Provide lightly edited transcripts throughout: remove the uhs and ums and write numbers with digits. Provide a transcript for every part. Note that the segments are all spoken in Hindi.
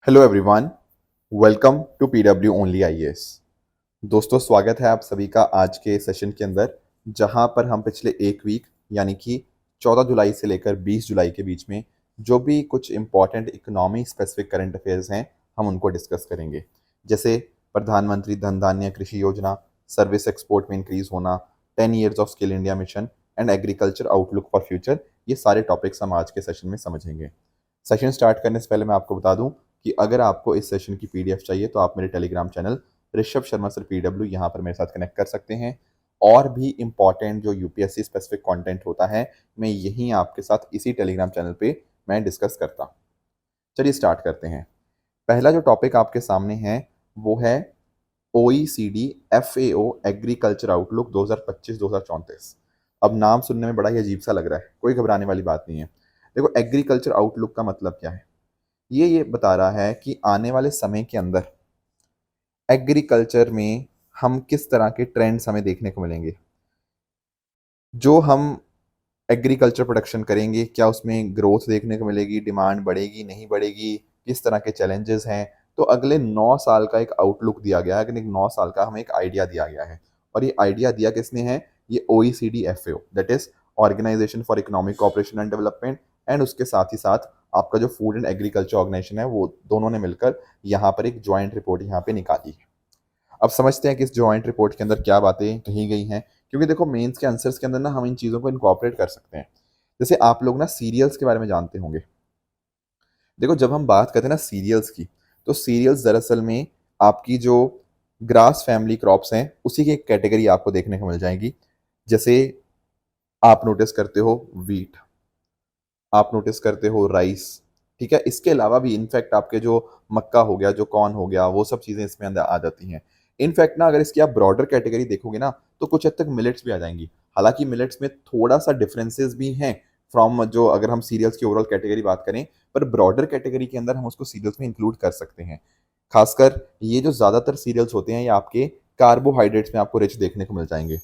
Hello everyone, welcome to PW only IAS. दोस्तों, स्वागत है आप सभी का आज के सेशन के अंदर, जहां पर हम पिछले एक वीक यानी कि 14 जुलाई से लेकर 20 जुलाई के बीच में जो भी कुछ important economy specific current affairs हैं, हम उनको डिस्कस करेंगे। जैसे प्रधानमंत्री धन धान्य कृषि योजना, सर्विस एक्सपोर्ट में इंक्रीज होना, 10 years of skill India mission and agriculture outlook for future. ये सारे टॉपिक्स हम आज के सेशन में समझेंगे। सेशन स्टार्ट करने से पहले मैं आपको बता दूं कि अगर आपको इस सेशन की पीडीएफ चाहिए तो आप मेरे telegram channel Rishabh Sharma sir PW यहाँ पर मेरे साथ कनेक्ट कर सकते हैं। और भी इम्पॉर्टेंट जो यूपीएससी स्पेसिफिक कंटेंट होता है, मैं यहीं आपके साथ इसी टेलीग्राम चैनल पे मैं डिस्कस करता हूँ। चलिए स्टार्ट करते हैं। पहला जो टॉपिक आपके सामने है वो है OECD FAO एग्रीकल्चर आउटलुक 2025-2034। अब नाम सुनने में बड़ा ही अजीब सा लग रहा है, कोई घबराने वाली बात नहीं है। देखो, एग्रीकल्चर आउटलुक का मतलब क्या है। ये बता रहा है कि आने वाले समय के अंदर एग्रीकल्चर में हम किस तरह के ट्रेंड्स हमें देखने को मिलेंगे। जो हम एग्रीकल्चर प्रोडक्शन करेंगे, क्या उसमें ग्रोथ देखने को मिलेगी, डिमांड बढ़ेगी नहीं बढ़ेगी, किस तरह के चैलेंजेस हैं। तो अगले 9 साल का एक आउटलुक दिया गया है, अगले 9 साल का हमें एक आइडिया दिया गया है। और ये आइडिया दिया किसने है? ये OECD FAO, that is organisation for economic cooperation and development, and उसके साथ ही साथ आपका जो फूड एंड एग्रीकल्चर ऑर्गेनाइजेशन है, वो दोनों ने मिलकर यहाँ पर एक ज्वाइंट रिपोर्ट यहाँ पे निकाली है। अब समझते हैं कि इस ज्वाइंट रिपोर्ट के अंदर क्या बातें कही गई हैं, क्योंकि देखो मेंस के आंसर्स के अंदर ना हम इन चीज़ों को इनकॉर्पोरेट कर सकते हैं। जैसे आप लोग ना सीरियल्स के बारे में जानते होंगे। देखो, जब हम बात करते हैं ना सीरियल्स की, तो सीरियल्स दरअसल में आपकी जो ग्रास फैमिली क्रॉप्स हैं उसी की एक कैटेगरी आपको देखने को मिल जाएगी। जैसे आप नोटिस करते हो वीट, आप नोटिस करते हो राइस, ठीक है। इसके अलावा भी इनफैक्ट आपके जो मक्का हो गया, जो कॉर्न हो गया, वो सब चीज़ें इसमें अंदर आ जाती हैं। इनफैक्ट ना अगर इसकी आप ब्रॉडर कैटेगरी देखोगे ना, तो कुछ हद तक मिलेट्स भी आ जाएंगी। हालांकि मिलेट्स में थोड़ा सा डिफरेंसेस भी हैं फ्रॉम जो, अगर हम सीरियल्स की ओवरऑल कैटेगरी बात करें, पर ब्रॉडर कैटेगरी के अंदर हम उसको सीरियल्स में इंक्लूड कर सकते हैं। खासकर ये जो ज़्यादातर सीरियल्स होते हैं, ये आपके कार्बोहाइड्रेट्स में आपको रिच देखने को मिल जाएंगे।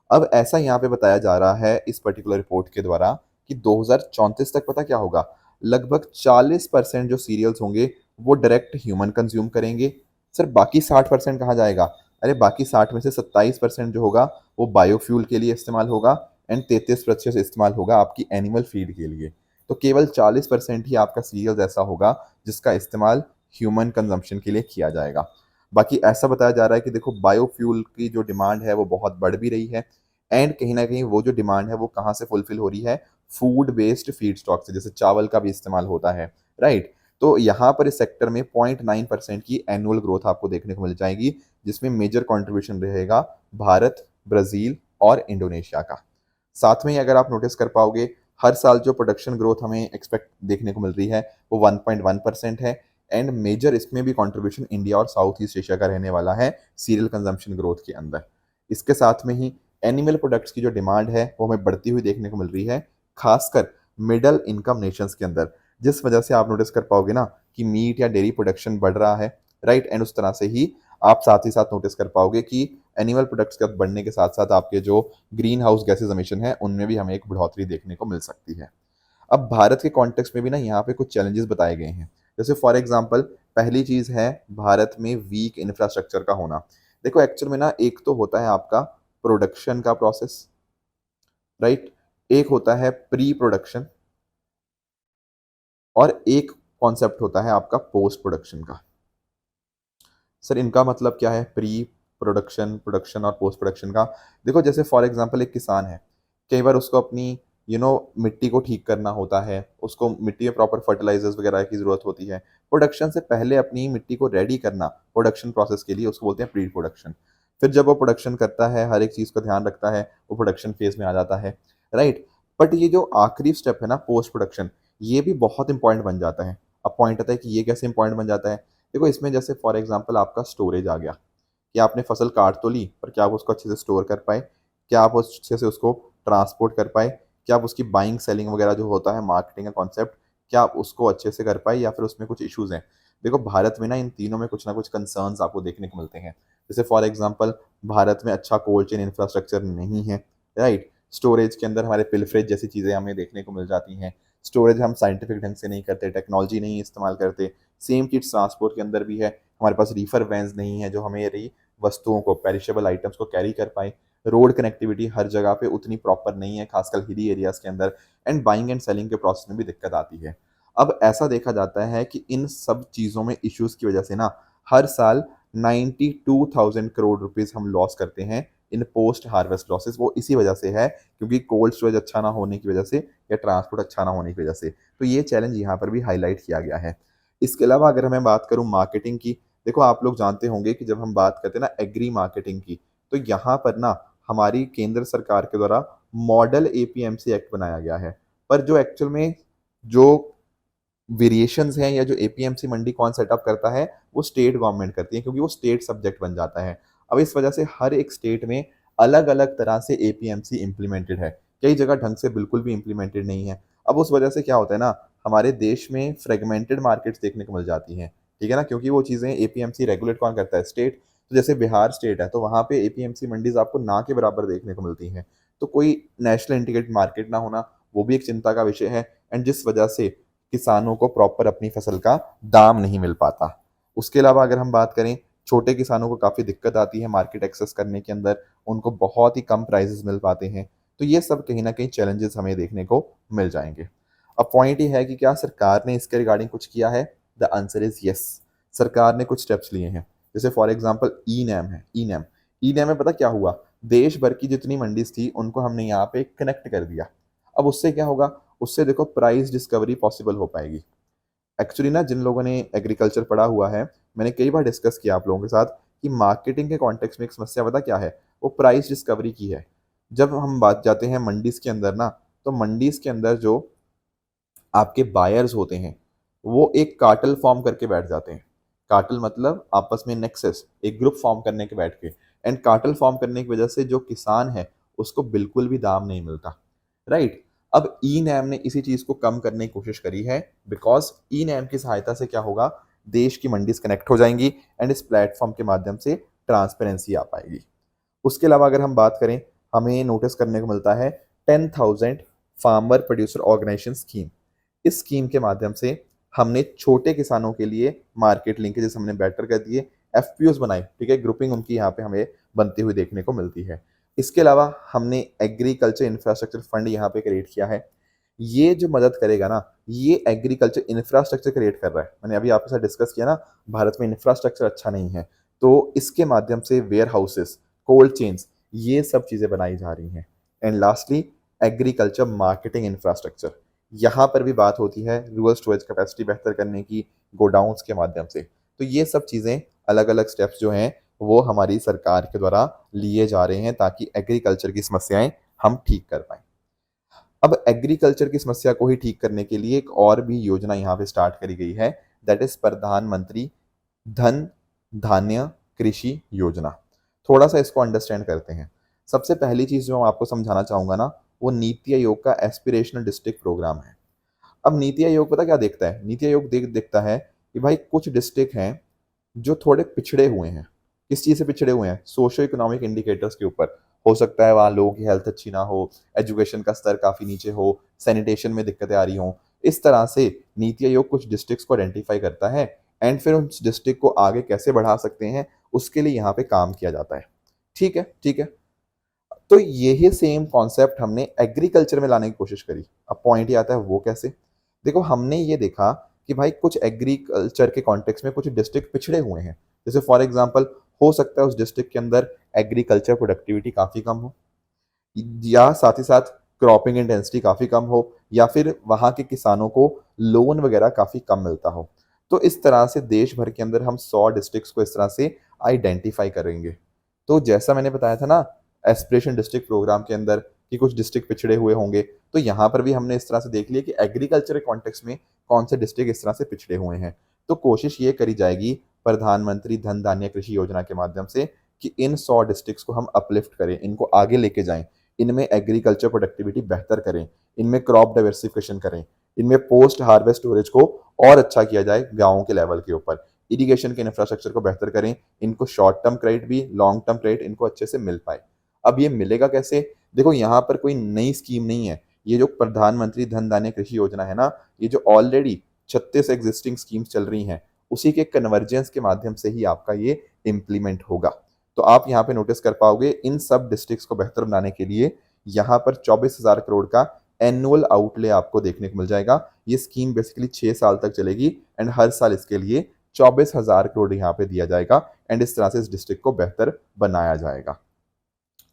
अब ऐसा यहाँ पे बताया जा रहा है इस पर्टिकुलर रिपोर्ट के द्वारा कि 2034 तक पता क्या होगा, लगभग 40% जो सीरियल्स होंगे वो डायरेक्ट ह्यूमन कंज्यूम करेंगे। सर बाकी 60% कहाँ जाएगा? अरे बाकी 60 में से 27% जो होगा वो बायोफ्यूल के लिए इस्तेमाल होगा, एंड 33% इस्तेमाल होगा आपकी एनिमल फीड के लिए। तो केवल 40% ही आपका सीरियल्स ऐसा होगा जिसका इस्तेमाल ह्यूमन कंजम्पशन के लिए किया जाएगा। बाकी ऐसा बताया जा रहा है कि देखो, बायोफ्यूल की जो डिमांड है वो बहुत बढ़ भी रही है, एंड कहीं ना कहीं वो जो डिमांड है वो कहाँ से फुलफिल हो रही है? फूड बेस्ड फीड स्टॉक से, जैसे चावल का भी इस्तेमाल होता है, राइट। तो यहाँ पर इस सेक्टर में 0.9% की एनुअल ग्रोथ आपको देखने को मिल जाएगी, जिसमें मेजर कंट्रीब्यूशन रहेगा भारत, ब्राज़ील और इंडोनेशिया का। साथ में ही अगर आप नोटिस कर पाओगे, हर साल जो प्रोडक्शन ग्रोथ हमें एक्सपेक्ट देखने को मिल रही है वो 1.1% है, एंड मेजर इसमें भी कंट्रीब्यूशन इंडिया और साउथ ईस्ट एशिया का रहने वाला है सीरियल कंजम्पशन ग्रोथ के अंदर। इसके साथ में ही एनिमल प्रोडक्ट्स की जो डिमांड है वो हमें बढ़ती हुई देखने को मिल रही है, खासकर मिडल इनकम नेशंस के अंदर, जिस वजह से आप नोटिस कर पाओगे ना कि मीट या डेयरी प्रोडक्शन बढ़ रहा है, राइट। एंड उस तरह से ही आप साथ ही साथ नोटिस कर पाओगे कि एनिमल प्रोडक्ट्स का बढ़ने के साथ साथ आपके जो ग्रीन हाउस गैसेज एमिशन है उनमें भी हमें एक बढ़ोतरी देखने को मिल सकती है। अब भारत के कॉन्टेक्स्ट में भी ना यहाँ पे कुछ चैलेंजेस बताए गए हैं। जैसे फॉर एग्जांपल, पहली चीज़ है भारत में वीक इंफ्रास्ट्रक्चर का होना। देखो एक्चुअल में ना, एक तो होता है आपका प्रोडक्शन का प्रोसेस, राइट, एक होता है प्री प्रोडक्शन, और एक कॉन्सेप्ट होता है आपका पोस्ट प्रोडक्शन का। सर इनका मतलब क्या है, प्री प्रोडक्शन, प्रोडक्शन और पोस्ट प्रोडक्शन का? देखो जैसे फॉर एग्जांपल एक किसान है, कई बार उसको अपनी मिट्टी को ठीक करना होता है, उसको मिट्टी में प्रॉपर फर्टिलाइजर्स वगैरह की ज़रूरत होती है। प्रोडक्शन से पहले अपनी मिट्टी को रेडी करना प्रोडक्शन प्रोसेस के लिए, उसको बोलते हैं प्री प्रोडक्शन। फिर जब वो प्रोडक्शन करता है, हर एक चीज़ का ध्यान रखता है, वो प्रोडक्शन फेज में आ जाता है, राइट। बट ये जो आखिरी स्टेप है ना, पोस्ट प्रोडक्शन, ये भी बहुत इंपॉर्टेंट बन जाता है। अब पॉइंट आता है कि ये कैसे इंपॉर्टेंट बन जाता है। देखो इसमें जैसे फॉर एग्जांपल आपका स्टोरेज आ गया, कि आपने फसल काट तो ली, पर क्या आप उसको अच्छे से स्टोर कर पाए? क्या आप अच्छे से उसको ट्रांसपोर्ट कर पाए? क्या आप उसकी बाइंग सेलिंग वगैरह जो होता है मार्केटिंग का कॉन्सेप्ट, क्या आप उसको अच्छे से कर पाए, या फिर उसमें कुछ इश्यूज हैं? देखो भारत में ना इन तीनों में कुछ ना कुछ कंसर्न्स आपको देखने को मिलते हैं। जैसे फॉर एग्जांपल, भारत में अच्छा कोल्ड चेन इंफ्रास्ट्रक्चर नहीं है, राइट। स्टोरेज के अंदर हमारे पिलफ्रेज जैसी चीज़ें हमें देखने को मिल जाती हैं। स्टोरेज हम साइंटिफिक ढंग से नहीं करते, टेक्नोलॉजी नहीं इस्तेमाल करते, सेम चीज़ ट्रांसपोर्ट के अंदर भी है। हमारे पास रीफर वैन्स नहीं है जो हमें वस्तुओं को, पेरिशेबल आइटम्स को कैरी कर पाए। रोड कनेक्टिविटी हर जगह पे उतनी प्रॉपर नहीं है, खासकर हिली एरियाज के अंदर। एंड बाइंग एंड सेलिंग के प्रोसेस में भी दिक्कत आती है। अब ऐसा देखा जाता है कि इन सब चीज़ों में इश्यूज की वजह से ना हर साल 92,000 करोड़ रुपीस हम लॉस करते हैं इन पोस्ट हार्वेस्ट लॉसेस। वो इसी वजह से है क्योंकि कोल्ड स्टोरेज अच्छा ना होने की वजह से या ट्रांसपोर्ट अच्छा ना होने की वजह से। तो ये चैलेंज यहाँ पर भी हाईलाइट किया गया है। इसके अलावा अगर मैं बात करूँ मार्केटिंग की, देखो आप लोग जानते होंगे कि जब हम बात करते हैं ना एग्री मार्केटिंग की, तो यहाँ पर ना हमारी केंद्र सरकार के द्वारा मॉडल एपीएमसी एक्ट बनाया गया है। पर जो एक्चुअल में जो वेरिएशंस हैं या जो एपीएमसी मंडी कौन सेटअप करता है, वो स्टेट गवर्नमेंट करती है क्योंकि वो स्टेट सब्जेक्ट बन जाता है। अब इस वजह से हर एक स्टेट में अलग-अलग तरह से एपीएमसी इम्प्लीमेंटेड है। कई जगह ढंग से बिल्कुल भी इम्प्लीमेंटेड नहीं है। अब उस वजह से क्या होता है ना, हमारे देश में फ्रेगमेंटेड मार्केट्स देखने को मिल जाती हैं, ठीक है ना? क्योंकि वो चीज़ें एपीएमसी रेगुलेट कौन करता है? स्टेट। तो जैसे बिहार स्टेट है, तो वहाँ पे एपीएमसी मंडीज़ आपको ना के बराबर देखने को मिलती हैं। तो कोई नेशनल इंटीग्रेटेड मार्केट ना होना, वो भी एक चिंता का विषय है। एंड जिस वजह से किसानों को प्रॉपर अपनी फसल का दाम नहीं मिल पाता। उसके अलावा अगर हम बात करें, छोटे किसानों को काफ़ी दिक्कत आती है मार्केट एक्सेस करने के अंदर, उनको बहुत ही कम प्राइसेस मिल पाते हैं। तो ये सब कहीं न कहीं चैलेंजेस हमें देखने को मिल जाएँगे। अब पॉइंट ये है कि क्या सरकार ने इसके रिगार्डिंग कुछ किया है? The answer is yes. सरकार ने कुछ स्टेप्स लिए हैं। जैसे फॉर एग्ज़ाम्पल ई-नैम है, ई-नैम। ई-नैम में पता क्या हुआ? देश भर की जितनी मंडीज़ थी, उनको हमने यहाँ पे कनेक्ट कर दिया। अब उससे क्या होगा? उससे देखो प्राइस डिस्कवरी पॉसिबल हो पाएगी। एक्चुअली ना जिन लोगों ने एग्रीकल्चर पढ़ा हुआ है, मैंने कई बार डिस्कस किया आप लोगों के साथ कि मार्केटिंग के कॉन्टेक्स्ट में एक समस्या पता क्या है? वो प्राइस डिस्कवरी की है। जब हम बात जाते हैं मंडीज़ के अंदर ना, तो मंडीज़ के अंदर जो आपके बायर्स होते हैं, वो एक कार्टेल फॉर्म करके बैठ जाते हैं। कार्टेल मतलब आपस में नेक्सस, एक ग्रुप फॉर्म करने के बैठ के। एंड कार्टेल फॉर्म करने की वजह से जो किसान है, उसको बिल्कुल भी दाम नहीं मिलता, राइट? अब ई-नैम ने इसी चीज़ को कम करने की कोशिश करी है, बिकॉज़ ई-नैम की सहायता से क्या होगा, देश की मंडीज़ कनेक्ट हो जाएँगी एंड इस प्लेटफ़ॉर्म के माध्यम से ट्रांसपेरेंसी आ पाएगी। उसके अलावा अगर हम बात करें, हमें नोटिस करने को मिलता है 10,000 फार्मर प्रोड्यूसर ऑर्गेनाइजेशन स्कीम। इस स्कीम के माध्यम से हमने छोटे किसानों के लिए मार्केट लिंकेजेस हमने बेटर कर दिए, एफपीओस बनाए, ठीक है? ग्रुपिंग उनकी यहाँ पे हमें बनती हुई देखने को मिलती है। इसके अलावा हमने एग्रीकल्चर इंफ्रास्ट्रक्चर फंड यहाँ पे क्रिएट किया है। ये जो मदद करेगा ना, ये एग्रीकल्चर इंफ्रास्ट्रक्चर क्रिएट कर रहा है। मैंने अभी आपके साथ डिस्कस किया ना, भारत में इंफ्रास्ट्रक्चर अच्छा नहीं है, तो इसके माध्यम से वेयर हाउसेस, कोल्ड चेन्स, ये सब चीज़ें बनाई जा रही हैं। And lastly agriculture marketing infrastructure, यहाँ पर भी बात होती है रूरल स्टोरेज कैपेसिटी बेहतर करने की, गोडाउन्स के माध्यम से। तो ये सब चीज़ें, अलग-अलग स्टेप्स जो हैं, वो हमारी सरकार के द्वारा लिए जा रहे हैं ताकि एग्रीकल्चर की समस्याएँ हम ठीक कर पाएँ। अब एग्रीकल्चर की समस्या को ही ठीक करने के लिए एक और भी योजना यहाँ पे स्टार्ट करी गई है, दैट इज़ प्रधानमंत्री धन धान्य कृषि योजना। थोड़ा-सा इसको अंडरस्टैंड करते हैं। सबसे पहली चीज़ जो मैं आपको समझाना चाहूँगा ना, वो नीति आयोग का एस्पिरेशनल डिस्ट्रिक्ट प्रोग्राम है। अब नीति आयोग पता क्या देखता है? नीति आयोग देखता है कि भाई कुछ डिस्ट्रिक्ट हैं जो थोड़े पिछड़े हुए हैं। किस चीज़ से पिछड़े हुए हैं? सोशो इकोनॉमिक इंडिकेटर्स के ऊपर। हो सकता है वहाँ लोगों की हेल्थ अच्छी ना हो, एजुकेशन का स्तर काफ़ी नीचे हो, सैनिटेशन में दिक्कतें आ रही हों। इस तरह से नीति आयोग कुछ डिस्ट्रिक्ट्स को आइडेंटिफ़ाई करता है एंड फिर उस डिस्ट्रिक्ट को आगे कैसे बढ़ा सकते हैं, उसके लिए यहाँ पे काम किया जाता है। ठीक है, ठीक है। तो यही सेम कॉन्सेप्ट हमने एग्रीकल्चर में लाने की कोशिश करी। अब पॉइंट ये आता है वो कैसे? देखो हमने ये देखा कि भाई कुछ एग्रीकल्चर के कॉन्टेक्स्ट में कुछ डिस्ट्रिक्ट पिछड़े हुए हैं। जैसे फॉर एग्जांपल हो सकता है उस डिस्ट्रिक्ट के अंदर एग्रीकल्चर प्रोडक्टिविटी काफ़ी कम हो, या साथ ही साथ क्रॉपिंग इंटेंसिटी काफ़ी कम हो, या फिर वहाँ के किसानों को लोन वगैरह काफ़ी कम मिलता हो। तो इस तरह से देश भर के अंदर हम 100 डिस्ट्रिक्ट्स को इस तरह से आइडेंटिफाई करेंगे। तो जैसा मैंने बताया था ना एस्पिरेशन डिस्ट्रिक्ट प्रोग्राम के अंदर कि कुछ डिस्ट्रिक्ट पिछड़े हुए होंगे, तो यहाँ पर भी हमने इस तरह से देख लिया कि एग्रीकल्चर के कॉन्टेक्स्ट में कौन से डिस्ट्रिक्ट इस तरह से पिछड़े हुए हैं। तो कोशिश ये करी जाएगी प्रधानमंत्री धन धान्य कृषि योजना के माध्यम से कि इन 100 डिस्ट्रिक्ट्स को हम अपलिफ्ट करें, इनको आगे लेके जाएँ। इनमें एग्रीकल्चर प्रोडक्टिविटी बेहतर करें, इनमें क्रॉप डाइवर्सिफिकेशन करें, इनमें पोस्ट हार्वेस्ट स्टोरेज को और अच्छा किया जाए गाँवों के लेवल के ऊपर, इरिगेशन के इंफ्रास्ट्रक्चर को बेहतर करें, इनको शॉर्ट टर्म क्रेडिट भी, लॉन्ग टर्म क्रेडिट इनको अच्छे से मिल पाए। अब ये मिलेगा कैसे? देखो यहाँ पर कोई नई स्कीम नहीं है। ये जो प्रधानमंत्री धन धान्य कृषि योजना है ना, ये जो ऑलरेडी 36 एग्जिस्टिंग स्कीम्स चल रही हैं, उसी के कन्वर्जेंस के माध्यम से ही आपका ये इम्प्लीमेंट होगा। तो आप यहाँ पे नोटिस कर पाओगे इन सब डिस्ट्रिक्ट्स को बेहतर बनाने के लिए यहाँ पर 24,000 करोड़ का एनुअल आउटले आपको देखने को मिल जाएगा। ये स्कीम बेसिकली 6 साल तक चलेगी एंड हर साल इसके लिए 24,000 करोड़ यहाँ पे दिया जाएगा एंड इस तरह से इस डिस्ट्रिक्ट को बेहतर बनाया जाएगा।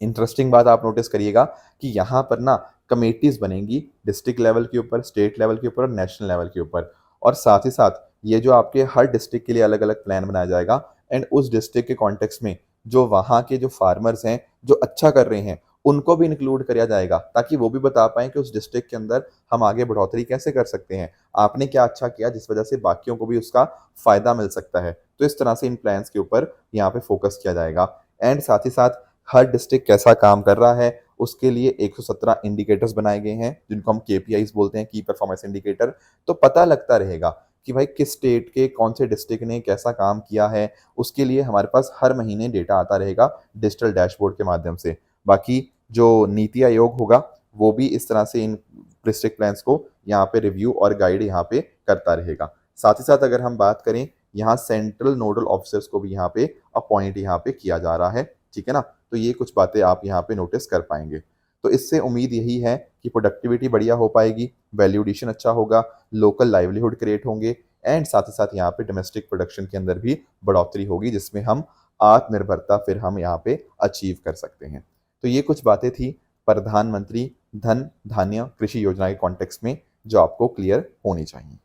इंटरेस्टिंग बात आप नोटिस करिएगा कि यहाँ पर ना कमेटीज बनेंगी डिस्ट्रिक्ट लेवल के ऊपर, स्टेट लेवल के ऊपर और नेशनल लेवल के ऊपर, और साथ ही साथ ये जो आपके हर डिस्ट्रिक्ट के लिए अलग अलग प्लान बनाया जाएगा एंड उस डिस्ट्रिक्ट के कॉन्टेक्स्ट में जो वहाँ के जो फार्मर्स हैं जो अच्छा कर रहे हैं उनको भी इंक्लूड किया जाएगा, ताकि वो भी बता पाएं कि उस डिस्ट्रिक्ट के अंदर हम आगे बढ़ोतरी कैसे कर सकते हैं, आपने क्या अच्छा किया जिस वजह से बाकियों को भी उसका फायदा मिल सकता है। तो इस तरह से इन प्लान्स के ऊपर यहाँ पे फोकस किया जाएगा एंड साथ ही साथ हर डिस्ट्रिक्ट कैसा काम कर रहा है उसके लिए 117 इंडिकेटर्स बनाए गए हैं जिनको हम केपीआईज बोलते हैं, की परफॉर्मेंस इंडिकेटर। तो पता लगता रहेगा कि भाई किस स्टेट के कौन से डिस्ट्रिक्ट ने कैसा काम किया है, उसके लिए हमारे पास हर महीने डेटा आता रहेगा डिजिटल डैशबोर्ड के माध्यम से। बाकी जो नीति आयोग होगा वो भी इस तरह से इन डिस्ट्रिक्ट प्लान्स को यहाँ पे रिव्यू और गाइड यहाँ पे करता रहेगा। साथ ही साथ अगर हम बात करें यहाँ सेंट्रल नोडल ऑफिसर्स को भी यहाँ पे अपॉइंट यहाँ पे किया जा रहा है, ठीक है ना। तो ये कुछ बातें आप यहाँ पे नोटिस कर पाएंगे। तो इससे उम्मीद यही है कि प्रोडक्टिविटी बढ़िया हो पाएगी, वैल्यू एडिशन अच्छा होगा, लोकल लाइवलीहुड क्रिएट होंगे एंड साथ ही साथ यहाँ पे डोमेस्टिक प्रोडक्शन के अंदर भी बढ़ोतरी होगी जिसमें हम आत्मनिर्भरता फिर हम यहाँ पे अचीव कर सकते हैं। तो ये कुछ बातें थी प्रधानमंत्री धन धान्य कृषि योजना के कॉन्टेक्स्ट में जो आपको क्लियर होनी चाहिए।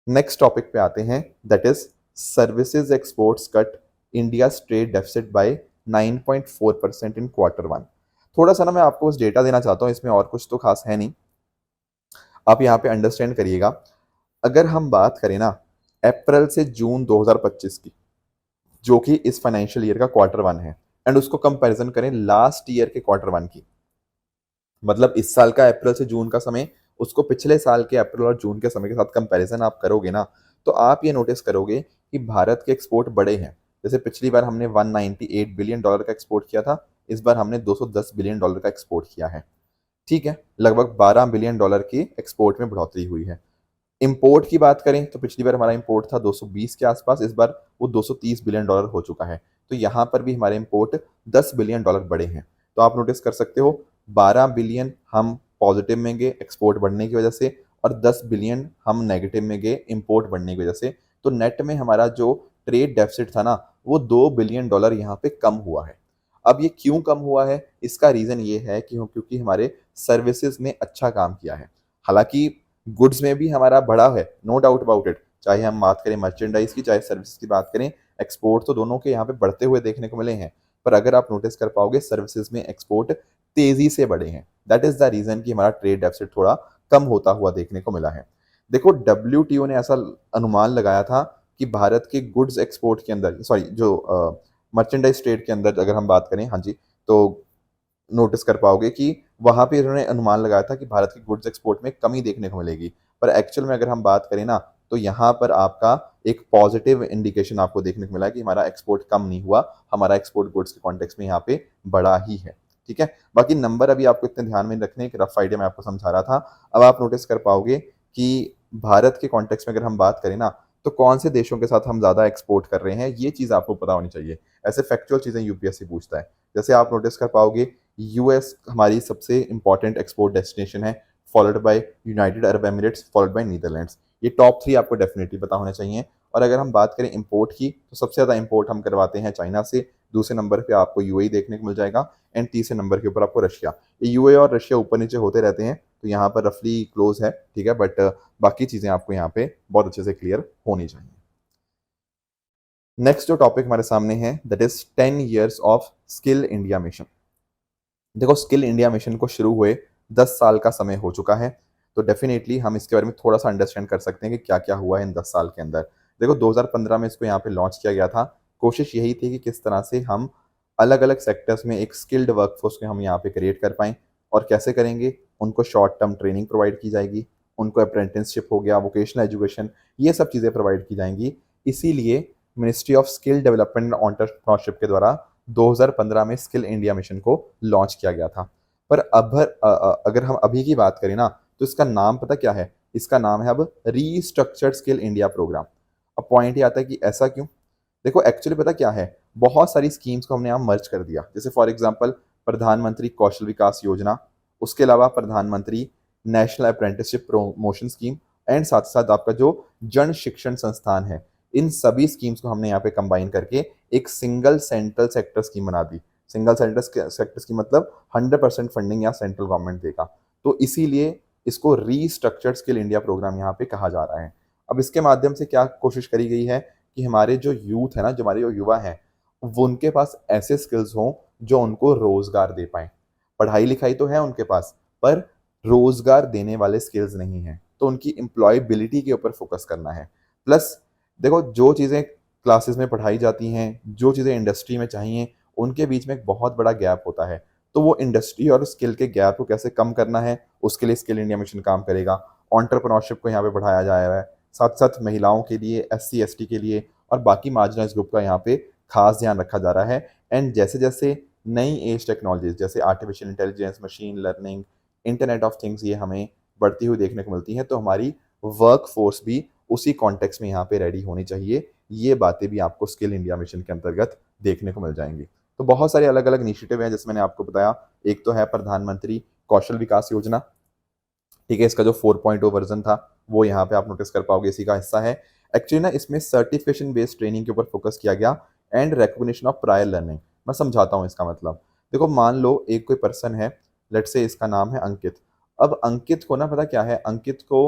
नेक्स्ट टॉपिक पे आते हैं, that is services exports cut India trade deficit by 9.4% in Q1। थोड़ा सा ना मैं आपको उस डेटा देना चाहता हूँ, इसमें और कुछ तो खास है नहीं, आप यहाँ पे अंडरस्टैंड करिएगा। अगर हम बात करें ना अप्रैल से जून 2025 की, जो कि इस फाइनेंशियल ईयर का Q1 है, एंड उसको कंपैरिजन करें लास्ट ईयर के Q1 की, मतलब इस साल का अप्रैल से जून का समय उसको पिछले साल के अप्रैल और जून के समय के साथ कंपैरिजन आप करोगे ना, तो आप ये नोटिस करोगे कि भारत के एक्सपोर्ट बड़े हैं। जैसे पिछली बार हमने 198 बिलियन डॉलर का एक्सपोर्ट किया था, इस बार हमने 210 बिलियन डॉलर का एक्सपोर्ट किया है, ठीक है। लगभग 12 बिलियन डॉलर की एक्सपोर्ट में बढ़ोतरी हुई है। इंपोर्ट की बात करें तो पिछली बार हमारा इंपोर्ट था 220 के आसपास, इस बार वो 230 बिलियन डॉलर हो चुका है। तो यहाँ पर भी हमारे इंपोर्ट 10 बिलियन डॉलर बढ़े हैं। तो आप नोटिस कर सकते हो 12 बिलियन हम पॉजिटिव में गए एक्सपोर्ट बढ़ने की वजह से, और 10 बिलियन हम नेगेटिव में गए इंपोर्ट बढ़ने की वजह से। तो नेट में हमारा जो ट्रेड डेफिसिट था ना वो 2 बिलियन डॉलर यहाँ पे कम हुआ है। अब ये क्यों कम हुआ है, इसका रीजन ये है कि क्योंकि हमारे सर्विसेज ने अच्छा काम किया है। हालांकि गुड्स में भी हमारा बढ़ा है, नो डाउट अबाउट इट, चाहे हम बात करें मर्चेंडाइज की चाहे सर्विसेज की बात करें, एक्सपोर्ट तो दोनों के यहाँ पे बढ़ते हुए देखने को मिले हैं। पर अगर आप नोटिस कर पाओगे सर्विसेज में एक्सपोर्ट तेजी से बढ़े हैं, दैट इज द रीजन कि हमारा ट्रेड डेफिसिट थोड़ा कम होता हुआ देखने को मिला है। देखो WTO ने ऐसा अनुमान लगाया था कि भारत के गुड्स एक्सपोर्ट के अंदर, सॉरी जो मर्चेंडाइज ट्रेड के अंदर अगर हम बात करें, हाँ जी, तो नोटिस कर पाओगे कि वहां पे इन्होंने अनुमान लगाया था कि भारत की गुड्स एक्सपोर्ट में कमी देखने को मिलेगी। पर एक्चुअल में अगर हम बात करें ना तो यहाँ पर आपका एक पॉजिटिव इंडिकेशन आपको देखने को मिला कि हमारा एक्सपोर्ट कम नहीं हुआ, हमारा एक्सपोर्ट गुड्स के कॉन्टेक्स्ट में यहाँ पे बढ़ा ही है, ठीक है। बाकी नंबर अभी आपको इतने ध्यान में रखने, एक रफ आइडिया मैं आपको समझा रहा था। अब आप नोटिस कर पाओगे कि भारत के कॉन्टेक्स्ट में अगर हम बात करें ना तो कौन से देशों के साथ हम ज्यादा एक्सपोर्ट कर रहे हैं, ये चीज आपको पता होनी चाहिए। ऐसे फैक्चुअल चीजें यूपीएससी पूछता है। जैसे आप नोटिस कर पाओगे यूएस हमारी सबसे इंपॉर्टेंट एक्सपोर्ट डेस्टिनेशन है, followed by United Arab Emirates, followed by Netherlands. ये टॉप 3 आपको डेफिनेटली पता होने चाहिए। और अगर हम बात करें इंपोर्ट की तो सबसे ज़्यादा इंपोर्ट हम करवाते हैं चाइना से, दूसरे नंबर पे आपको यूएई देखने को मिल जाएगा एंड तीसरे नंबर के ऊपर आपको रशिया। ये यूएई और रशिया ऊपर नीचे होते रहते हैं तो यहाँ पर रफली क्लोज है, ठीक है, बट बाकी चीज़ें आपको यहाँ पे बहुत अच्छे से क्लियर होनी चाहिए। नेक्स्ट जो टॉपिक हमारे सामने है that is 10 years of skill India mission. देखो स्किल इंडिया मिशन को शुरू हुए 10 साल का समय हो चुका है, तो डेफिनेटली हम इसके बारे में थोड़ा सा अंडरस्टैंड कर सकते हैं कि क्या क्या हुआ है इन 10 साल के अंदर। देखो 2015 में इसको यहाँ पे लॉन्च किया गया था। कोशिश यही थी कि किस तरह से हम अलग अलग सेक्टर्स में एक स्किल्ड वर्कफोर्स को हम यहाँ पे क्रिएट कर पाएँ। और कैसे करेंगे, उनको शॉर्ट टर्म ट्रेनिंग प्रोवाइड की जाएगी, उनको अप्रेंटिसशिप हो गया, वोकेशनल एजुकेशन, ये सब चीज़ें प्रोवाइड की जाएंगी। इसीलिए ministry of skill development and entrepreneurship के द्वारा 2015 में स्किल इंडिया मिशन को लॉन्च किया गया था। पर अब अगर हम अभी की बात करें ना तो इसका नाम पता क्या है, इसका नाम है अब रीस्ट्रक्चर्ड स्किल इंडिया प्रोग्राम। अब पॉइंट ये आता है कि ऐसा क्यों। देखो एक्चुअली पता क्या है, बहुत सारी स्कीम्स को हमने यहाँ मर्ज कर दिया। जैसे फॉर एग्जांपल प्रधानमंत्री कौशल विकास योजना, उसके अलावा प्रधानमंत्री national apprenticeship promotion scheme, and साथ साथ आपका जो जन शिक्षण संस्थान है, इन सभी स्कीम्स को हमने यहाँ पे कंबाइन करके एक सिंगल सेंट्रल सेक्टर स्कीम बना दी। सिंगल सेक्टर स्कीम मतलब 100% फंडिंग यहाँ सेंट्रल गवर्नमेंट देगा। तो इसीलिए इसको रीस्ट्रक्चर्ड स्किल इंडिया प्रोग्राम यहाँ पे कहा जा रहा है। अब इसके माध्यम से क्या कोशिश करी गई है कि हमारे जो यूथ है ना, जो हमारे जो युवा हैं, वो उनके पास ऐसे स्किल्स हों जो उनको रोजगार दे पाए। पढ़ाई लिखाई तो है उनके पास, पर रोजगार देने वाले स्किल्स नहीं हैं, तो उनकी एम्प्लॉयबिलिटी के ऊपर फोकस करना है। प्लस देखो, जो चीज़ें क्लासेस में पढ़ाई जाती हैं, जो चीज़ें इंडस्ट्री में चाहिए, उनके बीच में एक बहुत बड़ा गैप होता है। तो वो इंडस्ट्री और स्किल के गैप को कैसे कम करना है, उसके लिए स्किल इंडिया मिशन काम करेगा। एंटरप्रेन्योरशिप को यहाँ पे बढ़ाया जा रहा है, साथ साथ महिलाओं के लिए, SC ST के लिए और बाकी मार्जिनाइज ग्रुप का यहाँ पे खास ध्यान रखा जा रहा है। एंड जैसे जैसे नई एज टेक्नोलॉजीज जैसे artificial intelligence, machine learning, internet of things ये हमें बढ़ती हुई देखने को मिलती हैं, तो हमारी वर्क फोर्स भी उसी कॉन्टेक्स्ट में यहाँ पे रेडी होनी चाहिए। ये बातें भी आपको स्किल इंडिया मिशन के अंतर्गत देखने को मिल जाएंगी। तो बहुत सारे अलग अलग इनिशिएटिव हैं, जैसे मैंने आपको बताया। एक तो है प्रधानमंत्री कौशल विकास योजना, ठीक है, इसका जो 4.0 वर्जन था वो यहाँ पे आप नोटिस कर पाओगे, इसी का हिस्सा है। एक्चुअली ना इसमें सर्टिफिकेशन बेस्ड ट्रेनिंग के ऊपर फोकस किया गया and recognition of prior learning. मैं समझाता हूँ इसका मतलब। देखो मान लो एक कोई पर्सन है, लेट से इसका नाम है अंकित। अब अंकित को ना पता क्या है, अंकित को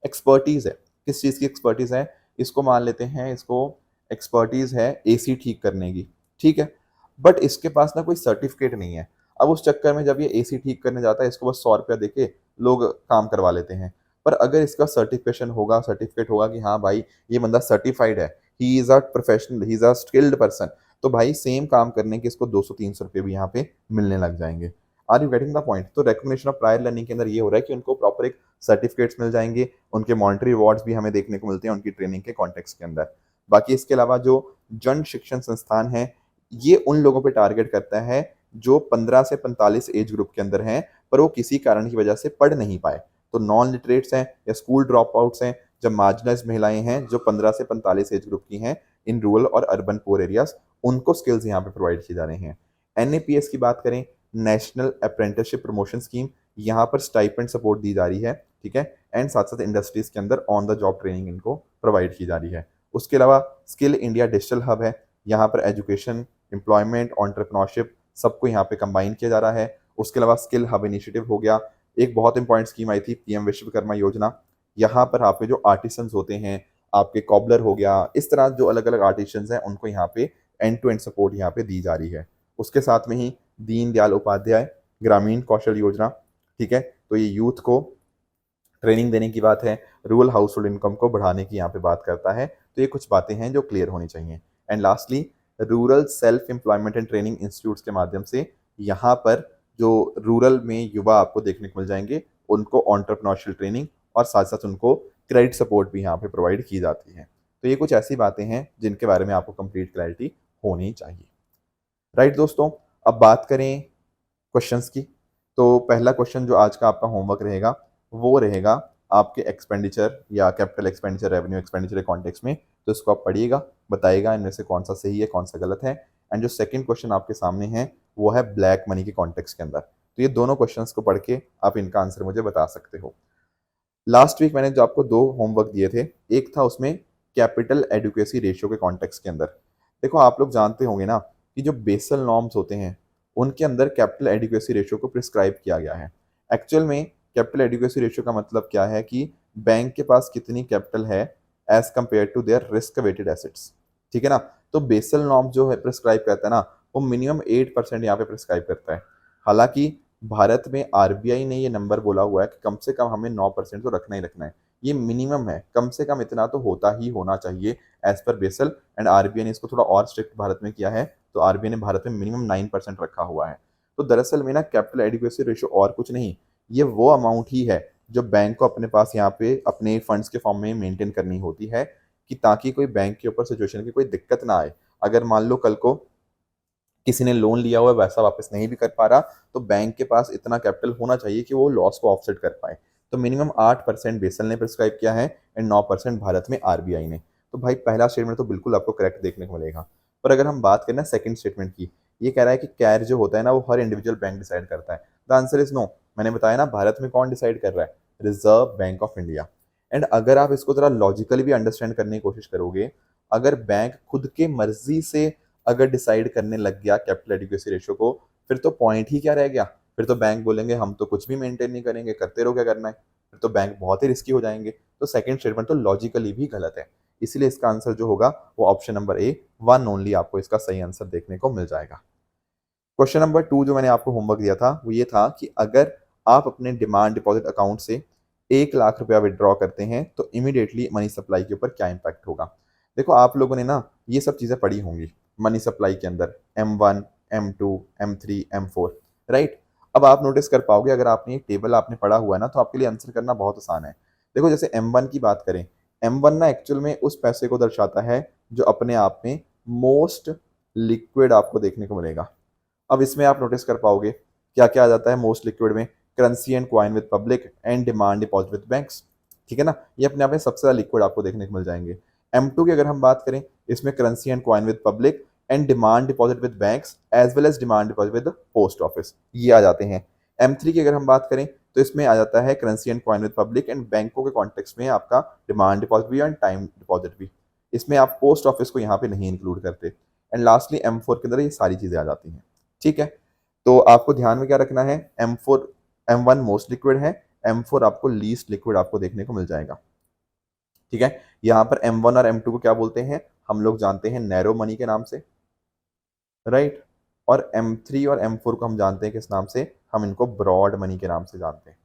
एक्सपर्टीज है। किस चीज़ की एक्सपर्टीज है, इसको मान लेते हैं, इसको एक्सपर्टीज है AC ठीक करने की, ठीक है। बट इसके पास ना कोई सर्टिफिकेट नहीं है। अब उस चक्कर में जब ये AC ठीक करने जाता है, इसको बस 100 रुपया देके लोग काम करवा लेते हैं। पर अगर इसका सर्टिफिकेशन होगा, सर्टिफिकेट होगा कि हाँ भाई ये बंदा सर्टिफाइड है, he is a professional, he is a skilled person, तो भाई सेम काम करने के इसको 200-300 रुपये भी यहाँ पे मिलने लग जाएंगे। Are you getting the point. तो रिकॉग्निशन ऑफ प्रायर लर्निंग के अंदर ये हो रहा है कि उनको प्रॉपर एक सर्टिफिकेट्स मिल जाएंगे, उनके मॉनिटरी अवार्ड्स भी हमें देखने को मिलते हैं उनकी ट्रेनिंग के कॉन्टेक्स्ट के अंदर। बाकी इसके अलावा जो जन शिक्षण संस्थान है, ये उन लोगों पे टारगेट करता है जो 15 से 45 एज ग्रुप के अंदर हैं, पर वो किसी कारण की वजह से पढ़ नहीं पाए। तो नॉन लिटरेट्स हैं या स्कूल ड्रॉप आउट्स हैं, जब मार्जिनाइज महिलाएं हैं जो 15 से 45 एज ग्रुप की हैं इन रूरल और अर्बन पुअर एरियाज, उनको स्किल्स यहाँ पे प्रोवाइड किए जा रहे हैं। NAPS की बात करें, नेशनल अप्रेंटिसशिप प्रमोशन स्कीम, यहाँ पर स्टाइपेंड सपोर्ट दी जा रही है, ठीक है। एंड साथ साथ इंडस्ट्रीज के अंदर ऑन द जॉब ट्रेनिंग इनको प्रोवाइड की जा रही है। उसके अलावा स्किल इंडिया डिजिटल हब है, यहाँ पर एजुकेशन, एम्प्लॉयमेंट, एंटरप्रेन्योरशिप सबको यहाँ पे कंबाइन किया जा रहा है। उसके अलावा स्किल हब इनिशिएटिव हो गया। एक बहुत इंपॉर्टेंट स्कीम आई थी PM विश्वकर्मा योजना, यहाँ पर आपके जो आर्टिसंस होते हैं, आपके कॉबलर हो गया, इस तरह जो अलग अलग आर्टिसंस हैं उनको यहाँ पे एंड टू एंड सपोर्ट यहाँ पे दी जा रही है। उसके साथ में ही दीनदयाल उपाध्याय ग्रामीण कौशल योजना, ठीक है, तो ये यूथ को ट्रेनिंग देने की बात है, रूरल हाउस होल्ड इनकम को बढ़ाने की यहाँ पे बात करता है। तो ये कुछ बातें हैं जो क्लियर होनी चाहिए। And lastly rural self employment and training institutes के माध्यम से यहाँ पर जो रूरल में युवा आपको देखने को मिल जाएंगे, उनको एंटरप्रेन्योरशिप ट्रेनिंग और साथ साथ उनको क्रेडिट सपोर्ट भी यहाँ पे प्रोवाइड की जाती है। तो ये कुछ ऐसी बातें हैं जिनके बारे में आपको कंप्लीट क्लैरिटी होनी चाहिए। राइट दोस्तों, अब बात करें क्वेश्चंस की। तो पहला क्वेश्चन जो आज का आपका होमवर्क रहेगा वो रहेगा आपके एक्सपेंडिचर या कैपिटल एक्सपेंडिचर, रेवेन्यू एक्सपेंडिचर के कॉन्टेक्स्ट में। तो इसको आप पढ़िएगा, बताइएगा इनमें से कौन सा सही है, कौन सा गलत है। एंड जो सेकंड क्वेश्चन आपके सामने है वो है ब्लैक मनी के कॉन्टेक्स्ट के अंदर। तो ये दोनों क्वेश्चंस को पढ़ के आप इनका आंसर मुझे बता सकते हो। लास्ट वीक मैंने जो आपको 2 होमवर्क दिए थे, एक था उसमें कैपिटल एडुकेसी रेशियो के कॉन्टेक्स्ट के अंदर। देखो आप लोग जानते होंगे ना कि जो बेसल नॉर्म्स होते हैं उनके अंदर कैपिटल एडुकेसी रेशियो को प्रिस्क्राइब किया गया है। एक्चुअल में कैपिटल एडुकेसी रेशियो का मतलब क्या है कि बैंक के पास कितनी कैपिटल है as compared to their risk weighted assets, ठीक है ना। तो बेसल नॉर्म जो है प्रिस्क्राइब करता है ना, वो मिनिमम 8% यहाँ पे प्रिस्क्राइब करता है। हालांकि भारत में RBI ने ये नंबर बोला हुआ है कि कम से कम हमें 9% तो रखना ही रखना है। ये मिनिमम है, कम से कम इतना तो होता ही होना चाहिए as per basal. And RBI ने इसको थोड़ा और स्ट्रिक्ट भारत में किया है, तो RBI ने भारत में मिनिमम 9% रखा हुआ है। तो दरअसल में ना कैपिटल एडिक्वेसी रेशियो और कुछ नहीं, ये वो अमाउंट ही है जो बैंक को अपने पास यहाँ पे अपने फंड्स के फॉर्म में मेंटेन करनी होती है, कि ताकि कोई बैंक के ऊपर सिचुएशन की कोई दिक्कत ना आए। अगर मान लो कल को किसी ने लोन लिया हुआ है, वैसा वापस नहीं भी कर पा रहा, तो बैंक के पास इतना कैपिटल होना चाहिए कि वो लॉस को ऑफसेट कर पाए। तो मिनिमम 8% बेसल ने प्रिस्क्राइब किया है एंड 9% भारत में RBI ने। तो भाई पहला स्टेटमेंट तो बिल्कुल आपको करेक्ट देखने को मिलेगा। पर अगर हम बात करें ना सेकंड स्टेटमेंट की, ये कह रहा है कि कैर जो होता है ना वो हर इंडिविजुअल बैंक डिसाइड करता है। The answer is no. मैंने बताया ना भारत में कौन डिसाइड कर रहा है, reserve bank of India. And अगर आप इसको जरा लॉजिकली भी अंडरस्टैंड करने की कोशिश करोगे, अगर बैंक खुद के मर्जी से अगर डिसाइड करने लग गया कैपिटल एडिक्वेसी रेशियो को, फिर तो पॉइंट ही क्या रह गया। फिर तो बैंक बोलेंगे हम तो कुछ भी मेंटेन नहीं करेंगे, करते रहो क्या करना है। फिर तो बैंक बहुत ही रिस्की हो जाएंगे। तो सेकंड स्टेटमेंट तो लॉजिकली भी गलत है। इसीलिए इसका आंसर जो होगा वो option number A, one only आपको इसका सही आंसर देखने को मिल जाएगा। क्वेश्चन नंबर 2 जो मैंने आपको होमवर्क दिया था वो ये था कि अगर आप अपने डिमांड डिपॉजिट अकाउंट से 1 लाख रुपया विड्रॉ करते हैं तो इमीडिएटली मनी सप्लाई के ऊपर क्या इंपैक्ट होगा। देखो आप लोगों ने ना ये सब चीज़ें पढ़ी होंगी मनी सप्लाई के अंदर, M1, M2, M3, M4, right. अब आप नोटिस कर पाओगे, अगर आपने ये टेबल आपने पढ़ा हुआ है ना तो आपके लिए आंसर करना बहुत आसान है। देखो जैसे M1 की बात करें, M1 ना एक्चुअल में उस पैसे को दर्शाता है जो अपने आप में मोस्ट लिक्विड आपको देखने को मिलेगा। अब इसमें आप नोटिस कर पाओगे क्या क्या आ जाता है मोस्ट लिक्विड में, currency and coin with public and demand deposit with banks. ठीक है ना, ये अपने आप में सबसे ज़्यादा लिक्विड आपको देखने को मिल जाएंगे। M2 की अगर हम बात करें, इसमें currency and coin with public and demand deposit with banks as well as demand deposit with post office, ये आ जाते हैं। M3 की अगर हम बात करें तो इसमें आ जाता है currency and coin with public and बैंकों के कॉन्टेक्स्ट में आपका डिमांड डिपॉजिट भी एंड टाइम डिपॉजिट भी। इसमें आप पोस्ट ऑफिस को यहाँ पे नहीं इंक्लूड करते। एंड लास्टली M4 के अंदर ये सारी चीज़ें आ जाती हैं। ठीक है, तो आपको ध्यान में क्या रखना है, M4 M1 मोस्ट लिक्विड है, M4 आपको लीस्ट लिक्विड आपको देखने को मिल जाएगा। ठीक है, यहाँ पर M1 और M2 को क्या बोलते हैं, हम लोग जानते हैं नैरो मनी के नाम से, राइट। और M3 और M4 को हम जानते हैं किस नाम से, हम इनको ब्रॉड मनी के नाम से जानते हैं।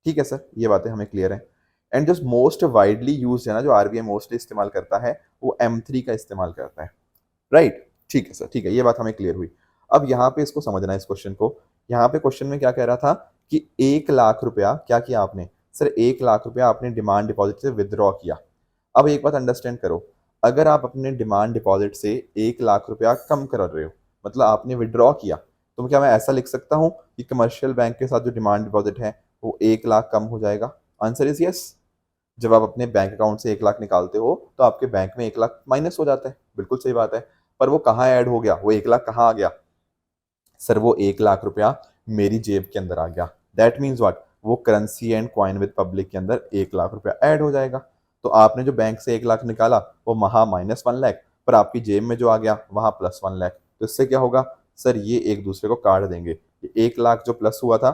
ठीक है सर, ये बातें हमें क्लियर है। एंड जो मोस्ट वाइडली यूज है ना, जो आरबीआई मोस्टली इस्तेमाल करता है, वो M3 का इस्तेमाल करता है, राइट। ठीक है सर, ठीक है, ये बात हमें क्लियर हुई। अब यहाँ पे इसको समझना है इस क्वेश्चन को। यहाँ पे क्वेश्चन में क्या कह रहा था कि 1 लाख रुपया क्या किया आपने, सर 1 लाख रुपया आपने डिमांड डिपॉजिट से विदड्रॉ किया। अब एक बात अंडरस्टैंड करो, अगर आप अपने डिमांड डिपॉजिट से 1 लाख रुपया कम कर रहे हो, मतलब आपने विदड्रॉ किया, तो क्या मैं ऐसा लिख सकता हूँ कि कमर्शियल बैंक के साथ जो डिमांड डिपॉजिट है वो 1 लाख कम हो जाएगा। Answer is yes. जब आप अपने बैंक अकाउंट से 1 लाख निकालते हो तो आपके बैंक में 1 लाख माइनस हो जाता है, बिल्कुल सही बात है। पर वो कहाँ ऐड हो गया, वो 1 लाख कहाँ आ गया, सर वो 1 लाख रुपया मेरी जेब के अंदर आ गया। दैट मीन्स व्हाट, वो currency and coin with public के अंदर 1 लाख रुपया ऐड हो जाएगा। तो आपने जो बैंक से 1 लाख निकाला वो वहाँ -1 लाख, पर आपकी जेब में जो आ गया वहाँ +1 लाख। तो इससे क्या होगा, सर ये एक दूसरे को काट देंगे। ये 1 लाख जो प्लस हुआ था,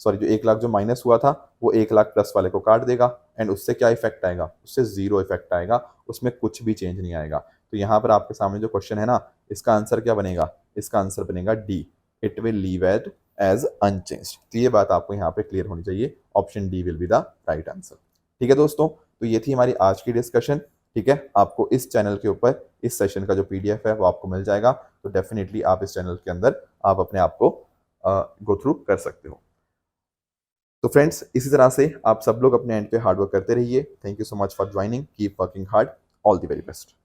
सॉरी जो 1 लाख जो माइनस हुआ था, वो 1 लाख प्लस वाले को काट देगा। एंड उससे क्या इफेक्ट आएगा, उससे जीरो इफेक्ट आएगा, उसमें कुछ भी चेंज नहीं आएगा। तो यहाँ पर आपके सामने जो क्वेश्चन है ना, इसका आंसर क्या बनेगा, इसका आंसर बनेगा D, it will leave it as unchanged. तो ये बात आपको यहाँ पे क्लियर होनी चाहिए, option D will be the right answer. ठीक है दोस्तों, तो ये थी हमारी आज की डिस्कशन। ठीक है, आपको इस चैनल के ऊपर इस सेशन का जो PDF है वो आपको मिल जाएगा। तो डेफिनेटली आप इस चैनल के अंदर आप अपने आप को गो थ्रू कर सकते हो। तो फ्रेंड्स, इसी तरह से आप सब लोग अपने एंड पे हार्ड वर्क करते रहिए। Thank you so much for joining, keep working hard, all the very best.